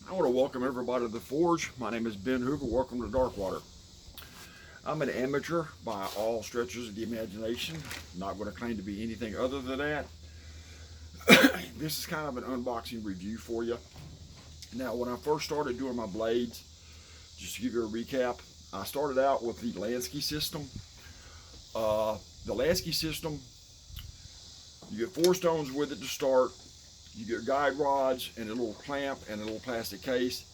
I want to welcome everybody to the Forge. My name is Ben Hoover. Welcome to Darkwater. I'm an amateur by all stretches of the imagination. Not going to claim to be anything other than that. This is kind of an unboxing review for you. Now, when I first started doing my blades, just to give you a recap, I started out with the Lansky system. The Lansky system, you get 4 stones with it to start. You get guide rods and a little clamp and a little plastic case.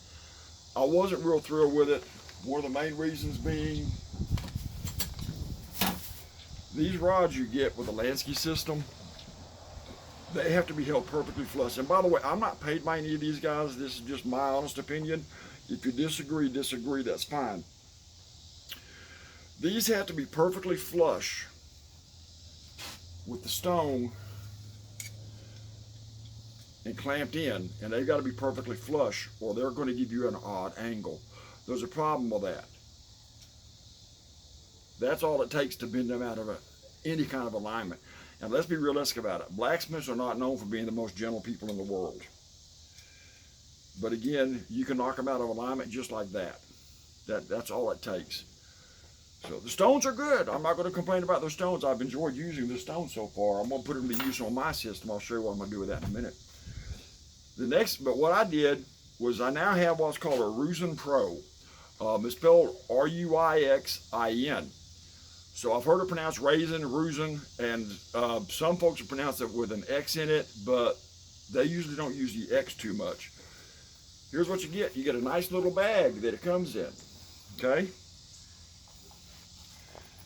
I wasn't real thrilled with it. One of the main reasons being these rods you get with the Lansky system, they have to be held perfectly flush. And by the way, I'm not paid by any of these guys. This is just my honest opinion. If you disagree, that's fine. These have to be perfectly flush with the stone and clamped in, and they've got to be perfectly flush or they're going to give you an odd angle. There's a problem with that. That's all it takes to bend them out of any kind of alignment. And let's be realistic about it. Blacksmiths are not known for being the most gentle people in the world. But again, you can knock them out of alignment just like that. That's all it takes. So the stones are good. I'm not going to complain about the stones. I've enjoyed using the stones so far. I'm going to put them to use on my system. I'll show you what I'm going to do with that in a minute. But what I did was I now have what's called a Ruixin Pro. It's spelled R-U-I-X-I-N. So I've heard it pronounced Ruixin, and some folks have pronounced it with an X in it, but they usually don't use the X too much. Here's what you get. You get a nice little bag that it comes in, okay?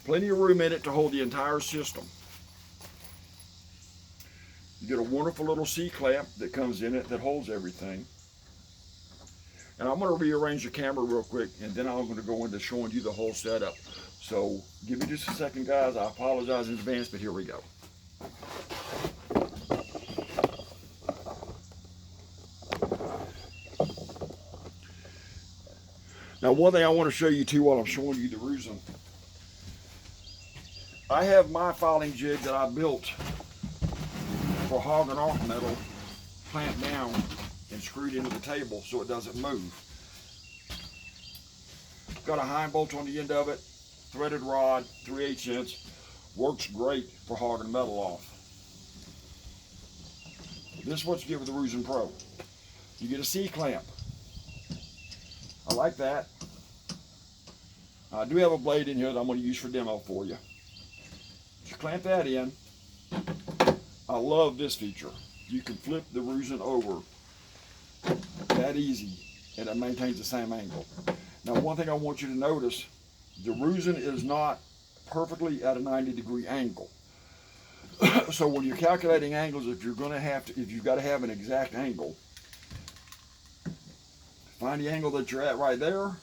Plenty of room in it to hold the entire system. You get a wonderful little C-clamp that comes in it that holds everything. And I'm going to rearrange the camera real quick, and then I'm going to go into showing you the whole setup. So give me just a second, guys. I apologize in advance, but here we go. Now, one thing I want to show you too while I'm showing you the Ruixin. I have my filing jig that I built for hog and arc metal clamped down and screwed into the table so it doesn't move. Got a hind bolt on the end of it, threaded rod, 3/8 inch, works great for hogging metal off. This is what you get with the Ruixin Pro. You get a C-clamp. I like that. I do have a blade in here that I'm going to use for demo for you. Just clamp that in. I love this feature. You can flip the Ruixin over that easy and it maintains the same angle. Now, one thing I want you to notice, the Ruixin is not perfectly at a 90-degree angle. So when you're calculating angles, if you've got to have an exact angle, find the angle that you're at right there.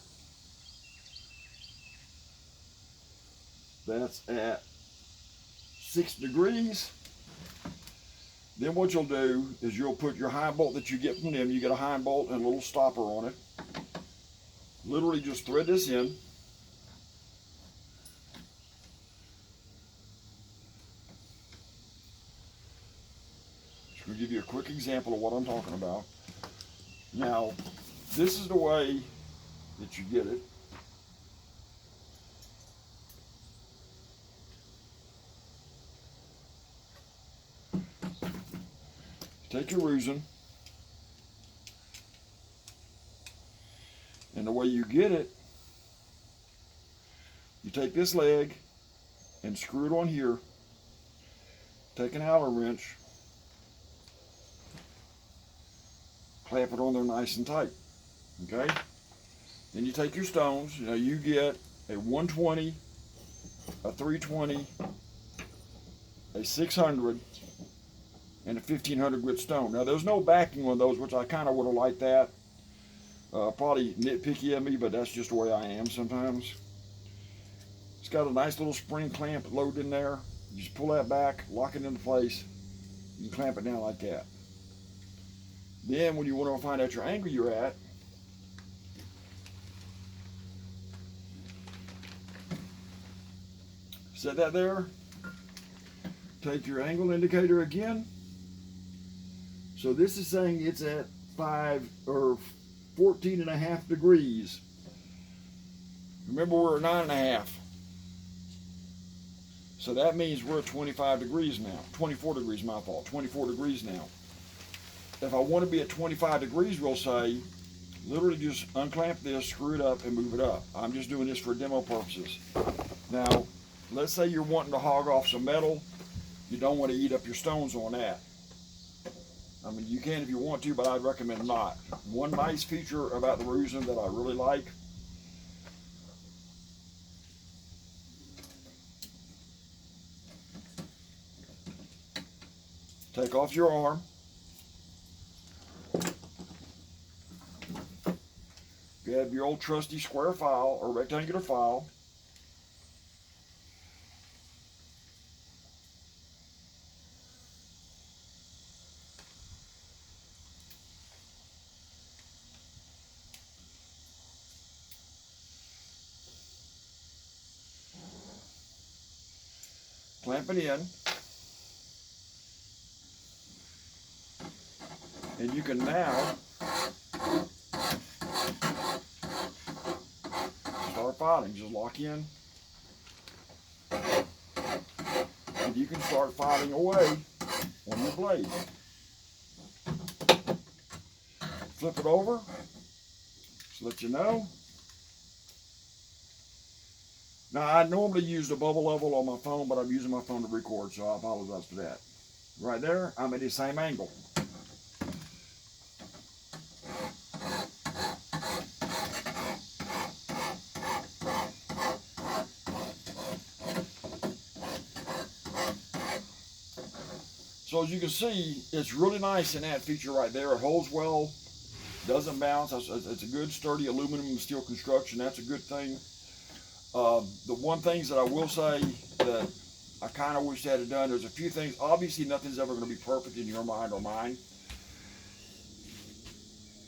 That's at 6 degrees. Then what you'll do is you'll put your hind bolt that you get from them. You get a hind bolt and a little stopper on it. Literally just thread this in. Just going to give you a quick example of what I'm talking about. Now, this is the way that you get it. Take your Ruixin, and the way you get it, you take this leg and screw it on here, take an Allen wrench, clamp it on there nice and tight, okay? Then you take your stones. Now you get a 120, a 320, a 600, and a 1500 grit stone. Now there's no backing on those, which I kind of would have liked that. Probably nitpicky of me, but that's just the way I am sometimes. It's got a nice little spring clamp loaded in there. You just pull that back, lock it into place. You can clamp it down like that. Then when you want to find out your angle you're at, set that there. Take your angle indicator again. So this is saying it's at 5 or 14.5 degrees. Remember, we're at 9.5. So that means we're at 25 degrees now. 24 degrees, my fault. 24 degrees now. If I want to be at 25 degrees, we'll say, literally just unclamp this, screw it up, and move it up. I'm just doing this for demo purposes. Now, let's say you're wanting to hog off some metal. You don't want to eat up your stones on that. I mean, you can if you want to, but I'd recommend not. One nice feature about the Ruixin that I really like, take off your arm. Grab your old trusty square file or rectangular file. Clamp it in. And you can now start filing. Just lock in. And you can start filing away on your blade. Flip it over. Just let you know. Now, I normally use the bubble level on my phone, but I'm using my phone to record, so I apologize for that. Right there, I'm at the same angle. So as you can see, it's really nice in that feature right there. It holds well, doesn't bounce. It's a good sturdy aluminum and steel construction. That's a good thing. The one things that I will say that I kind of wish they had done, there's a few things. Obviously, nothing's ever going to be perfect in your mind or mine.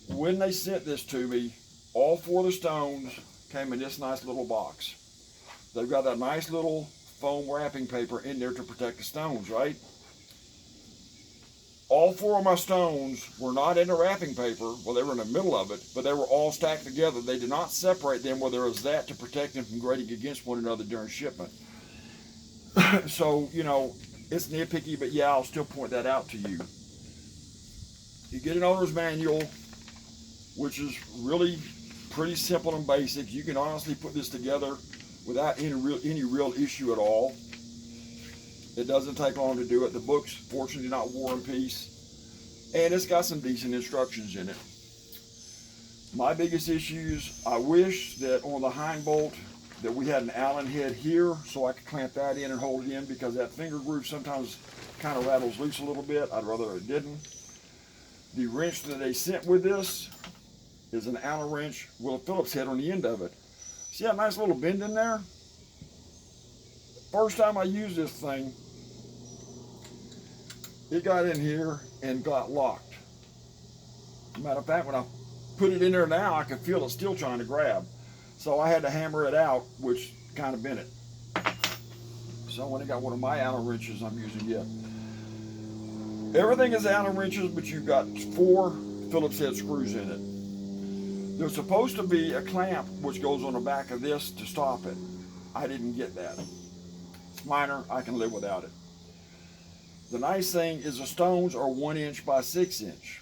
When they sent this to me, all 4 of the stones came in this nice little box. They've got that nice little foam wrapping paper in there to protect the stones, right? All 4 of my stones were not in the wrapping paper. Well, they were in the middle of it, but they were all stacked together. They did not separate them where there was that to protect them from grating against one another during shipment. So, you know, it's nitpicky, but yeah, I'll still point that out to you. You get an owner's manual, which is really pretty simple and basic. You can honestly put this together without any real issue at all. It doesn't take long to do it. The book's fortunately not War and Peace, and it's got some decent instructions in it. My biggest issues, I wish that on the hind bolt that we had an Allen head here so I could clamp that in and hold it in, because that finger groove sometimes kind of rattles loose a little bit. I'd rather it didn't. The wrench that they sent with this is an Allen wrench with a Phillips head on the end of it. See that nice little bend in there? First time I used this thing, it got in here and got locked. Matter of fact, when I put it in there now, I can feel it still trying to grab. So I had to hammer it out, which kind of bent it. So I went and got one of my Allen wrenches I'm using yet. Everything is Allen wrenches, but you've got 4 Phillips head screws in it. There's supposed to be a clamp which goes on the back of this to stop it. I didn't get that. It's minor, I can live without it. The nice thing is the stones are 1 inch by 6 inch.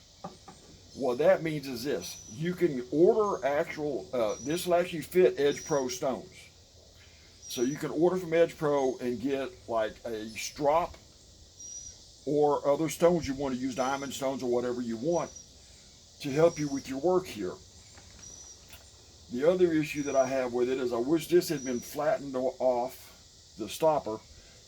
What that means is this: you can order actual, this will actually fit Edge Pro stones. So you can order from Edge Pro and get like a strop or other stones you want to use, diamond stones or whatever you want, to help you with your work here. The other issue that I have with it is I wish this had been flattened off, the stopper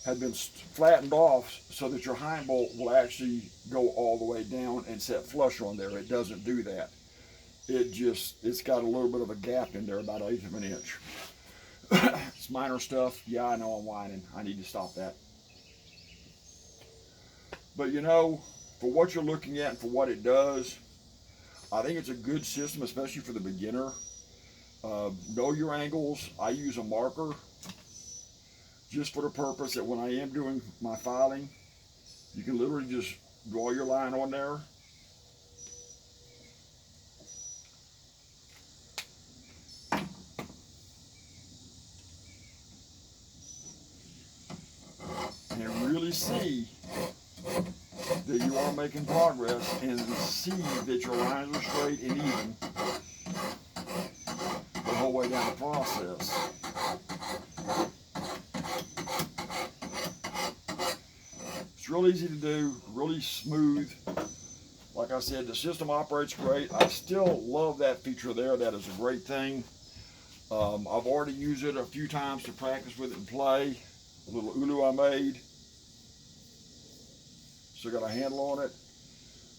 had been flattened off so that your hind bolt will actually go all the way down and set flush on there. It doesn't do that. It's got a little bit of a gap in there, about 1/8 of an inch. It's minor stuff. Yeah, I know I'm whining. I need to stop that. But you know, for what you're looking at and for what it does, I think it's a good system, especially for the beginner. Know your angles. I use a marker just for the purpose that when I am doing my filing, you can literally just draw your line on there. really see that you are making progress and see that your lines are straight and even the whole way down the process. It's real easy to do, really smooth. Like I said, the system operates great. I still love that feature there. That is a great thing. I've already used it a few times to practice with it and play. A little ulu I made. Still got a handle on it,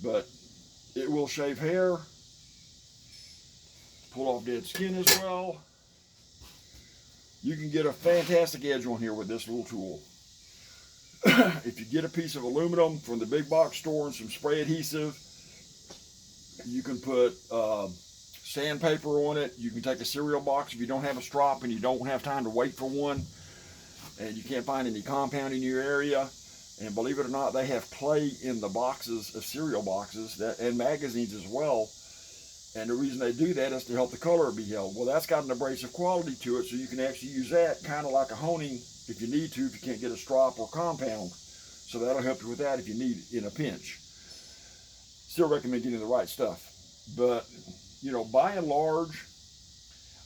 but it will shave hair, pull off dead skin as well. You can get a fantastic edge on here with this little tool. If you get a piece of aluminum from the big box store and some spray adhesive, you can put sandpaper on it. You can take a cereal box if you don't have a strop and you don't have time to wait for one, and you can't find any compound in your area. And believe it or not, they have clay in the boxes of cereal boxes and magazines as well. And the reason they do that is to help the color be held. Well, that's got an abrasive quality to it, so you can actually use that kind of like a honing if you need to, if you can't get a strop or compound. So that'll help you with that if you need it in a pinch. Still recommend getting the right stuff. But, you know, by and large,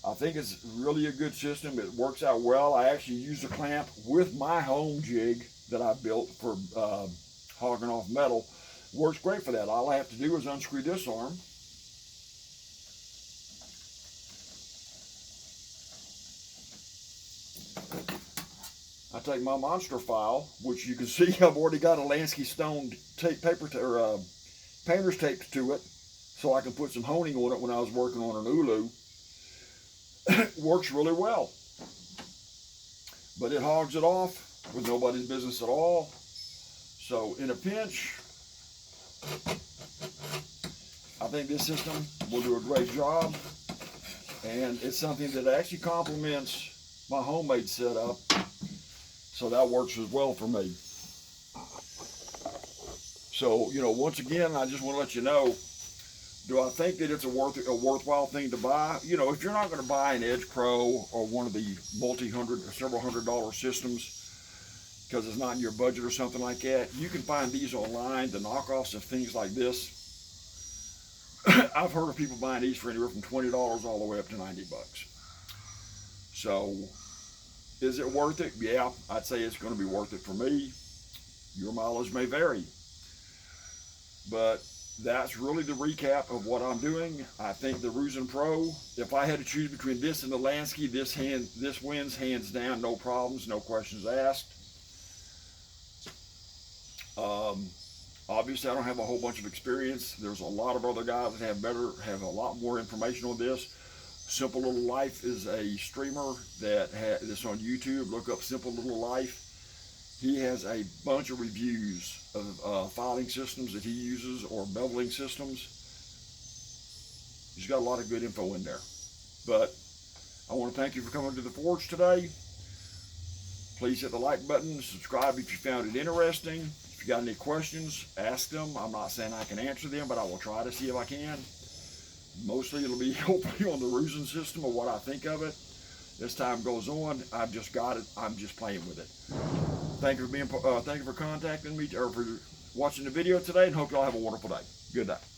I think it's really a good system. It works out well. I actually use a clamp with my home jig that I built for hogging off metal. Works great for that. All I have to do is unscrew this arm. I take my monster file, which you can see I've already got a Lansky Stone painter's tape to it, so I can put some honing on it when I was working on an ulu. Works really well. But it hogs it off with nobody's business at all. So in a pinch, I think this system will do a great job, and it's something that actually complements my homemade setup, so that works as well for me. So, you know, once again, I just want to let you know, do I think that it's a worthwhile thing to buy? You know, if you're not going to buy an Edge Pro or one of the multi-hundred or several $100 systems because it's not in your budget or something like that, you can find these online, the knockoffs of things like this. I've heard of people buying these for anywhere from $20 all the way up to 90 bucks. So, is it worth it? Yeah, I'd say it's going to be worth it for me. Your mileage may vary. But that's really the recap of what I'm doing. I think the Ruixin Pro, if I had to choose between this and the Lansky, this wins hands down, no problems, no questions asked. Obviously, I don't have a whole bunch of experience. There's a lot of other guys that have a lot more information on this. Simple Little Life is a streamer that's on YouTube. Look up Simple Little Life. He has a bunch of reviews of filing systems that he uses or beveling systems. He's got a lot of good info in there. But I want to thank you for coming to the Forge today. Please hit the like button, subscribe if you found it interesting. If you got any questions, ask them. I'm not saying I can answer them, but I will try to see if I can. Mostly it'll be hopefully on the Ruixin system or what I think of it. As time goes on, I've just got it. I'm just playing with it. Thank you for contacting me or for watching the video today, and hope y'all have a wonderful day. Good day.